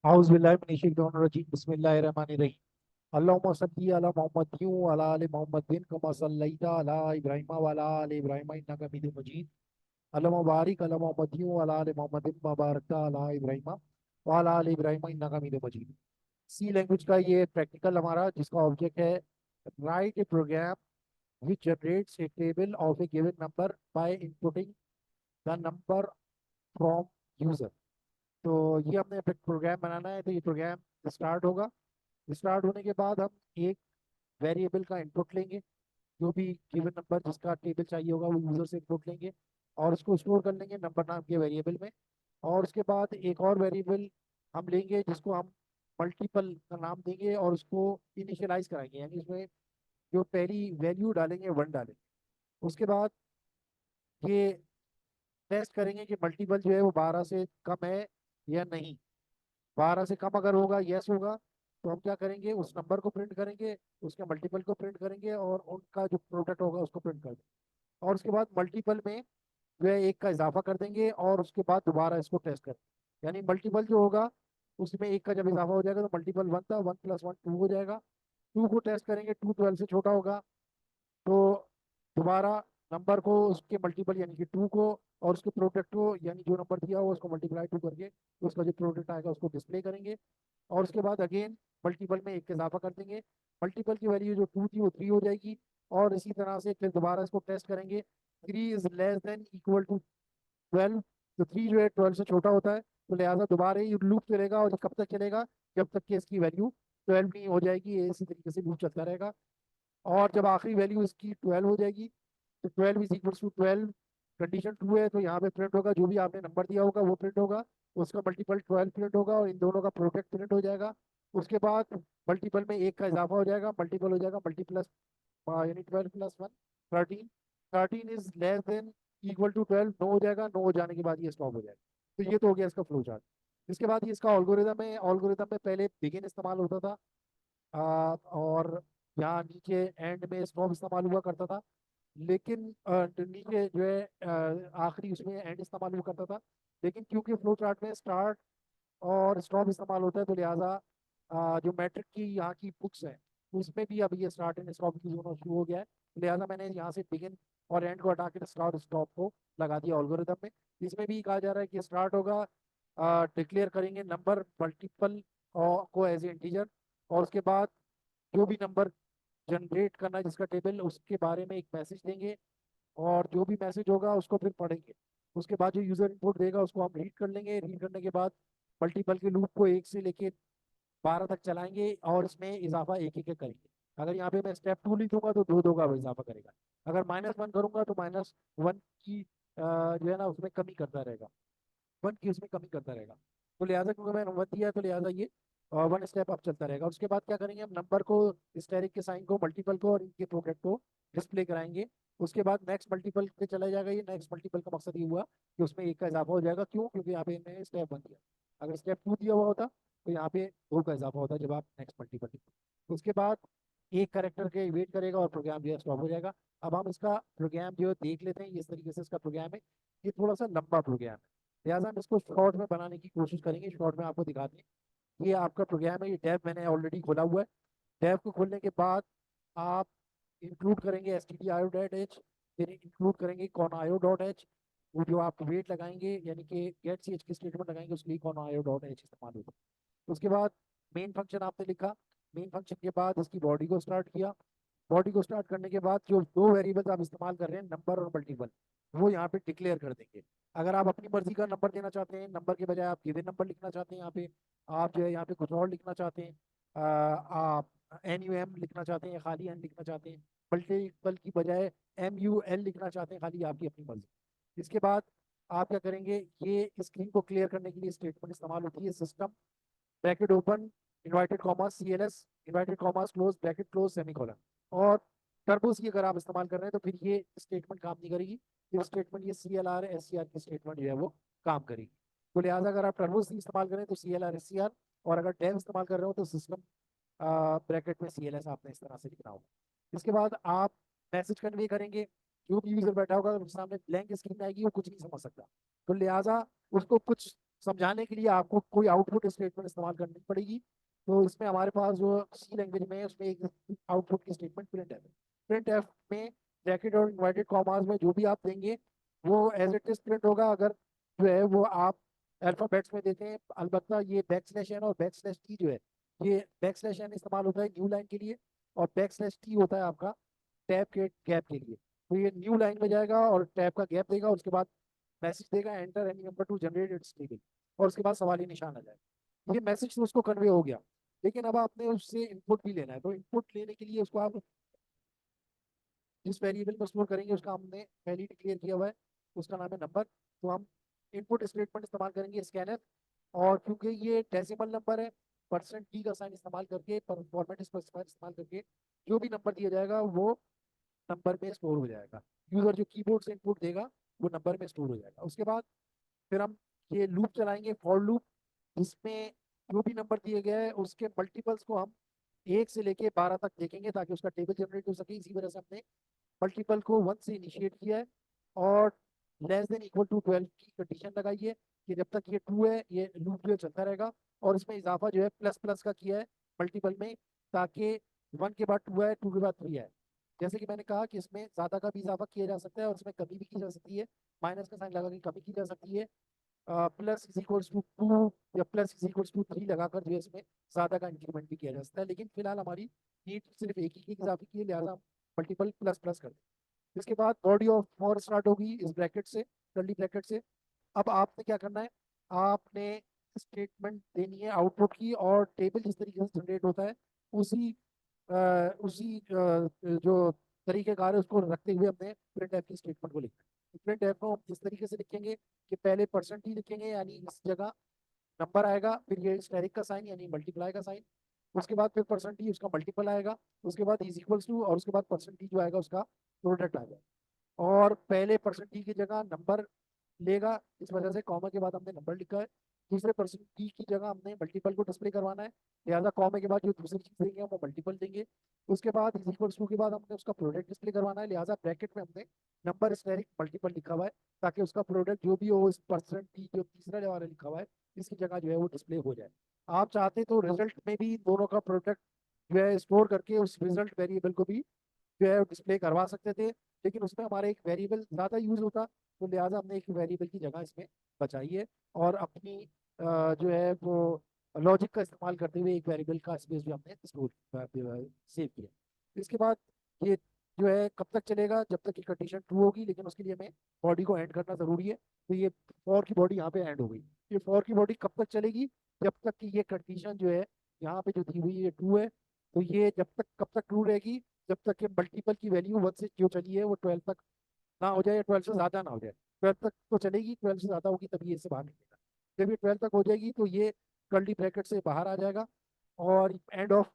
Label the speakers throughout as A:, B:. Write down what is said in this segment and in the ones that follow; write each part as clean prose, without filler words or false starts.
A: आउज़ बिल्लाहि मिनश शैतानिर रजीम बिस्मिल्लाहिर रहमानिर रहीम अल्लाहुम्मा सल्ली अला मुहम्मद व अला आलि मुहम्मदिन कमा सल्लैता अला इब्राहीम व अला आलि इब्राहीम इन्नका हमीदुम मजीद अल्लाहुम्मा बारिक अला मुहम्मद व अला आलि मुहम्मदिन कमा बारकता अला इब्राहीम व अला आलि इब्राहीम इन्नका हमीदुम मजीद। सी लैंग्वेज का ये प्रैक्टिकल हमारा जिसका ऑब्जेक्ट है write a program which generates a table of a given number by inputting the number from user। तो ये हमने प्रोग्राम बनाना है, तो ये प्रोग्राम स्टार्ट होगा। स्टार्ट होने के बाद हम एक वेरिएबल का इनपुट लेंगे, जो भी गिवन नंबर जिसका टेबल चाहिए होगा वो यूजर से इनपुट लेंगे और उसको स्टोर कर लेंगे नंबर नाम के वेरिएबल में। और उसके बाद एक और वेरिएबल हम लेंगे जिसको हम मल्टीपल का नाम देंगे और उसको इनिशियलाइज कराएंगे, यानी उसमें जो पहली वैल्यू डालेंगे वन डालेंगे। उसके बाद ये टेस्ट करेंगे कि मल्टीपल जो है वो 12 से कम है या नहीं। 12 से कम अगर होगा, यस होगा, तो हम क्या करेंगे, उस नंबर को प्रिंट करेंगे, उसके मल्टीपल को प्रिंट करेंगे और उनका जो प्रोडक्ट होगा उसको प्रिंट कर देंगे। और उसके बाद मल्टीपल में जो है एक का इजाफा कर देंगे और उसके बाद दोबारा इसको टेस्ट करेंगे, यानी मल्टीपल जो होगा उसमें एक का जब इजाफा हो जाएगा तो मल्टीपल वन था, वन प्लस वन टू हो जाएगा। टू को टेस्ट करेंगे, टू 12 से छोटा होगा तो दोबारा नंबर को उसके मल्टीपल यानी कि टू को और उसके प्रोडक्ट को यानी जो नंबर दिया हुआ उसको मल्टीप्लाई टू करके उसका जो प्रोडक्ट आएगा उसको डिस्प्ले करेंगे। और उसके बाद अगेन मल्टीपल में एक का इजाफा कर देंगे, मल्टीपल की वैल्यू जो टू थी वो थ्री हो जाएगी। और इसी तरह से फिर दोबारा इसको टेस्ट करेंगे, three is less than equal to 12। तो थ्री जो है 12 से छोटा होता है, तो लिहाजा दोबारा ये लूप चलेगा और ये कब तक चलेगा, जब तक कि इसकी वैल्यू 12 नहीं हो जाएगी। ये इसी तरीके से लूप चलता रहेगा और जब आखिरी वैल्यू इसकी 12 हो जाएगी तो 12 is equal to 12। Condition true है तो यहाँ पे प्रिंट होगा, जो भी आपने नंबर दिया होगा वो प्रिंट होगा, उसका मल्टीपल 12 प्रिंट होगा और इन दोनों का प्रोडक्ट प्रिंट हो जाएगा। उसके बाद मल्टीपल में एक का इजाफा हो जाएगा, मल्टीपल हो जाएगा मल्टीप्लस यानी 12 plus one 13। 13 is less than equal to 12, no हो जाएगा, नो हो जाने के बाद ये स्टॉप हो जाएगा। तो ये तो हो गया इसका फ्लो चार्ट। इसके बाद ये इसका ऑल्गोरिदम है। ऑल्गोरिदम में पहले बिगिन इस्तेमाल होता था और यहाँ नीचे एंड में स्टॉप इस्तेमाल हुआ करता था। लेकिन नीचे जो है आखिरी उसमें एंड इस्तेमाल हुआ करता था। लेकिन क्योंकि फ्लो चार्ट में स्टार्ट और स्टॉप इस्तेमाल होता है तो लिहाजा जो मैट्रिक की यहाँ की बुक्स है उसमें भी अब ये स्टार्ट एंड स्टॉप यूज होना शुरू हो गया है। लिहाजा मैंने यहाँ से बिगिन और एंड को हटा के स्टार्ट स्टॉप को लगा दिया ऑल्गोरिदम में। इसमें भी कहा जा रहा है कि स्टार्ट होगा, डिक्लेयर करेंगे नंबर मल्टीपल को एज ए इंटीजर और उसके बाद जो भी नंबर जनरेट करना है जिसका टेबल उसके बारे में एक मैसेज देंगे और जो भी मैसेज होगा उसको फिर पढ़ेंगे। उसके बाद जो यूजर इनपुट देगा उसको हम रीड कर लेंगे, रीड करने के बाद मल्टीपल के लूप को एक से लेके 12 तक चलाएंगे और इसमें इजाफा एक एक करेंगे। अगर यहाँ पे मैं स्टेप टू लिखूंगा तो दो दो का इजाफा करेगा, अगर माइनस वन करूंगा तो माइनस वन की जो है ना उसमें कमी करता रहेगा, वन की उसमें कमी करता रहेगा। तो लिहाजा क्योंकि मैंने वन दिया तो लिहाजा ये वन स्टेप अप चलता रहेगा। उसके बाद क्या करेंगे, हम नंबर को स्टेरिक के साइन को मल्टीपल को और इनके प्रोडक्ट को डिस्प्ले कराएंगे। उसके बाद नेक्स्ट मल्टीपल पे चला जाएगा। ये नेक्स्ट मल्टीपल का मकसद ये हुआ कि उसमें एक का इजाफा हो जाएगा, क्यों, क्योंकि यहाँ पे इन्होंने स्टेप वन दिया। अगर स्टेप टू दिया हुआ होता तो यहाँ पे दो का इजाफा होता जब आप नेक्स्ट मल्टीपल लिखते। उसके बाद एक करेक्टर के वेट करेगा और प्रोग्राम जो है स्टॉप हो जाएगा। अब हम इसका प्रोग्राम जो है देख लेते हैं, इस तरीके से इसका प्रोग्राम है। ये थोड़ा सा लंबा प्रोग्राम है, लिहाजा हम इसको शॉर्ट में बनाने की कोशिश करेंगे। शॉर्ट में आपको दिखाते हैं, ये आपका प्रोग्राम है। ये टैब मैंने ऑलरेडी खोला हुआ है। टैब को खोलने के बाद आप इंक्लूड करेंगे S T D IO dot H, फिर इंक्लूड करेंगे कॉन आईओ डॉट एच। वो जो आप वेट लगाएंगे यानी कि गेट सी एच की स्टेटमेंट लगाएंगे उसके लिए कॉन आईओ डॉट एच इस्तेमाल होगा। उसके बाद मेन फंक्शन आपने लिखा, मेन फंक्शन के बाद इसकी बॉडी को स्टार्ट किया। बॉडी को स्टार्ट करने के बाद जो दो वेरिएबल्स आप इस्तेमाल कर रहे हैं नंबर और मल्टीपल, वो यहाँ पे डिक्लेयर कर देंगे। अगर आप अपनी मर्जी का नंबर देना चाहते हैं, नंबर के बजाय आप गिवन नंबर लिखना चाहते हैं, यहाँ पे आप जो है यहाँ पे कुछ और लिखना चाहते हैं, आप एन यू एम लिखना चाहते हैं, खाली एन लिखना चाहते हैं, मल्टीपल की बजाय एम यू एल लिखना चाहते हैं, खाली आपकी अपनी मर्जी। इसके बाद आप क्या करेंगे, ये स्क्रीन को क्लियर करने के लिए स्टेटमेंट इस्तेमाल होती है, system bracket open inverted commas C L S inverted commas close bracket close semicolon. और टर्बोस की अगर आप इस्तेमाल कर रहे हैं तो फिर ये स्टेटमेंट काम नहीं करेगी। ये स्टेटमेंट ये C L R S C R की स्टेटमेंट जो है वो काम करेगी। तो लिहाजा अगर आप टर्बोस इस्तेमाल करें तो C L R S C R, और अगर डेव इस्तेमाल कर रहे हो तो सिस्टम ब्रैकेट में सी एल एस आपने इस तरह से लिखना होगा। इसके बाद आप मैसेज कन्वे करेंगे। जो भी यूजर बैठा होगा उसके सामने ब्लैंक स्क्रीन आएगी, वो कुछ नहीं समझ सकता, तो लिहाजा उसको कुछ समझाने के लिए आपको कोई आउटपुट स्टेटमेंट इस्तेमाल करनी पड़ेगी। तो इसमें हमारे पास जो सी लैंग्वेज में है उसमें एक आउटपुट की स्टेटमेंट प्रिंट एफ है। प्रिंट एफ में ब्रैकेट और इन्वर्टेड कॉमास में जो भी आप देंगे वो एज इट इज प्रिंट होगा। अगर जो है वो आप अल्फाबेट्स में देते हैं, अलबत्ता ये बैक स्लैश एन और बैक स्लैश टी जो है, ये बैक स्लैश एन इस्तेमाल होता है न्यू लाइन के लिए, और बैक स्लैश टी होता है आपका टैब के गैप के लिए। तो ये न्यू लाइन में जाएगा और टैब का गैप देगा, उसके बाद मैसेज देगा enter any number to generate it's table, और उसके बाद सवाली निशान आ जाएगा। ये मैसेज तो उसको कन्वे हो गया, लेकिन अब आपने उससे इनपुट भी लेना है। तो इनपुट लेने के लिए उसको आप जिस वेरिएबल को स्टोर करेंगे उसका हमने पहले ही डिक्लेयर किया हुआ है, उसका नाम है नंबर। तो हम इनपुट स्टेटमेंट इस्तेमाल करेंगे स्कैनर, और क्योंकि ये डेसिमल नंबर है, परसेंट डी का साइन इस्तेमाल करके, फॉर्मेट स्पेसिफायर इस्तेमाल करके जो भी नंबर दिया जाएगा वो नंबर में स्टोर हो जाएगा। यूजर जो कीबोर्ड से इनपुट देगा वो नंबर में स्टोर हो जाएगा। उसके बाद फिर हम ये लूप चलाएंगे, फॉर लूप, जिसमें जो भी नंबर दिए गए हैं उसके मल्टीपल्स को हम 1 से लेके 12 तक देखेंगे ताकि उसका टेबल जनरेट हो सके। इसी वजह से हमने मल्टीपल को 1 से इनिशिएट किया है, और लेस देन इक्वल टू 12 की कंडीशन लगाई है कि जब तक ये 2 है ये लूप जो है चलता रहेगा। और इसमें इजाफा जो है प्लस प्लस का किया है मल्टीपल में, ताकि 1 के बाद 2 है, 2 के बाद 3 है। जैसे कि मैंने कहा कि इसमें ज्यादा का भी इजाफा किया जा सकता है और इसमें कमी भी की जा सकती है, माइनस का साइन लगा के कमी की जा सकती है। प्लस इज इक्वल्स टू 2 या प्लस इज इक्वल्स टू 3 लगाकर जो है इसमें ज्यादा का इंक्रीमेंट भी किया जा सकता है। लेकिन फिलहाल हमारी नीड सिर्फ एक ही की इजाफे की है, लिहाजा मल्टीपल प्लस प्लस कर दें। इसके बाद बॉडी ऑफ फॉर स्टार्ट होगी इस ब्रैकेट से, कर्ली ब्रैकेट से। अब आपने क्या करना है, आपने स्टेटमेंट देनी है आउटपुट की, और टेबल जिस तरीके से जनरेट होता है उसी जो तरीकेकार है उसको रखते हुए हमने प्रिंट एफ की स्टेटमेंट को लिखना है। प्रिंट एफ को हम इस तरीके से लिखेंगे कि पहले परसेंट ही लिखेंगे, यानी इस जगह नंबर आएगा, फिर ये स्टेरिक का साइन यानी मल्टीप्लाई का साइन, उसके बाद फिर परसेंट ही उसका मल्टीपल आएगा, उसके बाद इज इक्वल्स टू, और उसके बाद परसेंट ही जो आएगा उसका प्रोडक्ट आ जाएगा। और पहले परसेंट टी की जगह नंबर लेगा, इस वजह से कॉमा के बाद हमने नंबर लिखा है। दूसरे परसेंट टी की जगह हमने मल्टीपल को डिस्प्ले करवाना है, लिहाजा कॉमा के बाद जो दूसरी चीज देंगे हम वो मल्टीपल देंगे। उसके बाद इज इक्वल्स टू के बाद हमने उसका प्रोडक्ट डिस्प्ले करवाना है, लिहाजा ब्रैकेट में हमने नंबर स्टेरिक मल्टीपल लिखा हुआ है, ताकि उसका प्रोडक्ट जो भी हो इस परसेंट टी जो तीसरा वाला लिखा हुआ है इसकी जगह जो है वो डिस्प्ले हो जाए। आप चाहते तो रिजल्ट में भी दोनों का प्रोडक्ट जो है स्टोर करके उस रिजल्ट वेरिएबल को भी जो है डिस्प्ले करवा सकते थे, लेकिन उसमें हमारा एक वेरिएबल ज़्यादा यूज होता, तो लिहाजा हमने एक वेरिएबल की जगह इसमें बचाई है, और अपनी जो है वो लॉजिक का इस्तेमाल करते हुए एक वेरिएबल का स्पेस जो हमने स्टोर सेव किया। इसके बाद ये जो है कब तक चलेगा, जब तक कि कंडीशन ट्रू होगी, लेकिन उसके लिए हमें बॉडी को एंड करना जरूरी है। तो ये फॉर की बॉडी यहाँ पे एंड हो गई। ये फॉर की बॉडी कब तक चलेगी, जब तक कि ये कंडीशन जो है यहाँ पे जो दी हुई है ये ट्रू है। तो ये जब तक कब तक ट्रू रहेगी, जब तक कि मल्टीपल की वैल्यू 1 से जो चली है वो 12 तक ना हो जाए, या 12 से ज्यादा ना हो जाए। 12 तक तो चलेगी, 12 से ज्यादा होगी तभी ये इससे बाहर निकलेगा। जब ये 12 तक हो जाएगी तो ये कर्ली ब्रैकेट से बाहर आ जाएगा और एंड ऑफ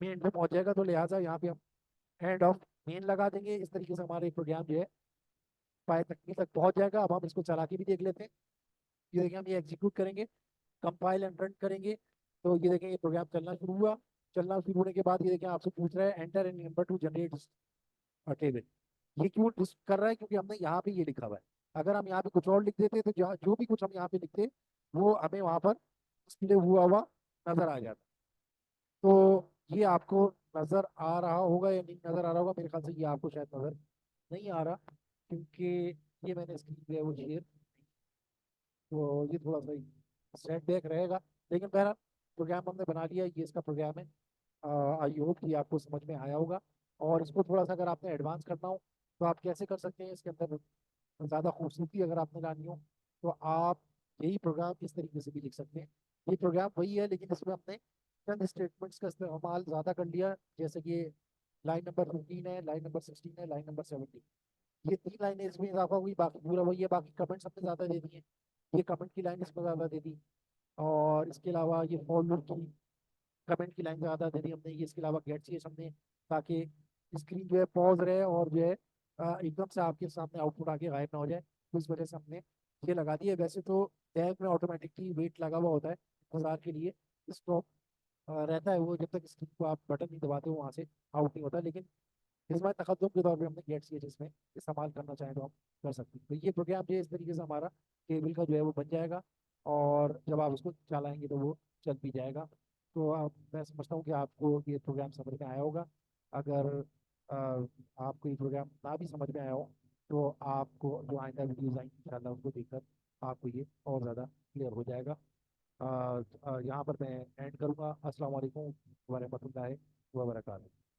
A: मेन पे पहुंच जाएगा। तो लिहाजा यहाँ पे हम एंड ऑफ मेन लगा देंगे। इस तरीके से हमारे प्रोग्राम जो है पाए तकमील तक पहुंच जाएगा। अब हम इसको चला के भी देख लेते हैं। ये देखिए हम ये एग्जीक्यूट करेंगे, कंपाइल एंड रन करेंगे, तो ये देखें ये प्रोग्राम चलना शुरू हुआ। चलना शुरू होने के बाद ये देखें आपसे पूछ रहा है enter an number to generate table. ये क्यों कर रहा है, क्योंकि हमने यहाँ पे ये लिखा हुआ है। अगर हम यहाँ पे कुछ और लिख देते तो जो भी कुछ हम यहाँ पे लिखते वो हमें वहां पर डिस्प्ले हुआ हुआ नजर आ जाता। तो ये आपको नजर आ रहा होगा या नहीं नजर आ रहा होगा, मेरे ख्याल से ये आपको शायद नजर नहीं आ रहा, क्योंकि ये मैंने स्क्रीन पे है वो शेयर, तो ये थोड़ा सा सेट बैक रहेगा। लेकिन बहरहाल प्रोग्राम हमने बना लिया, ये इसका प्रोग्राम है। आई होप कि आपको समझ में आया होगा। और इसको थोड़ा सा अगर आपने एडवांस करना हो तो आप कैसे कर सकते हैं, इसके अंदर ज़्यादा खूबसूरती अगर आपने लानी हो तो आप यही प्रोग्राम इस तरीके से भी लिख सकते हैं। ये प्रोग्राम वही है, लेकिन इसमें हमने चंद स्टेटमेंट्स का इस्तेमाल ज़्यादा कर लिया, जैसे कि लाइन नंबर 15 है, लाइन नंबर 16 है, लाइन नंबर 17। ये 3 लाइनें इसमें इजाफा हुई, बाकी पूरा वही है। बाकी कमेंट्स हमने ज़्यादा दे दिए, ये कमेंट की लाइन इसमें ज़्यादा दे दी, और इसके अलावा ये फॉर लूप की कमेंट की लाइन ज़्यादा दे दी हमने। ये इसके अलावा गेट चाहिए हमने, ताकि स्क्रीन जो है पॉज रहे और जो है एकदम से आपके सामने आउटपुट आके गायब ना हो जाए। तो इस वजह से हमने ये लगा दिया। वैसे तो टैग में ऑटोमेटिकली वेट लगा हुआ होता है इंतजार के लिए, स्टॉप रहता है वो, जब तक स्क्रीन को आप बटन नहीं दबाते हो वहाँ से आउट नहीं होता। लेकिन इस बार तकदम के तौर पे हमने गेट चाहिए जिसमें इस्तेमाल करना चाहें तो हम कर सकते हैं। तो ये प्रोग्राम जो है इस तरीके से हमारा टेबल का जो है वो बन जाएगा।
B: और जब आप उसको चलाएंगे तो वो चल भी जाएगा। तो मैं समझता हूँ कि आपको ये प्रोग्राम समझ में आया होगा। अगर अ, आपको ये प्रोग्राम ना भी समझ में आया हो तो आपको जो आइंदा वीडियोज आएंगी इंशाल्लाह उनको देखकर आपको ये और ज़्यादा क्लियर हो जाएगा। यहाँ पर मैं एंड करूँगा। अस्सलाम वालेकुम व रहमतुल्लाहि व बरकातहू।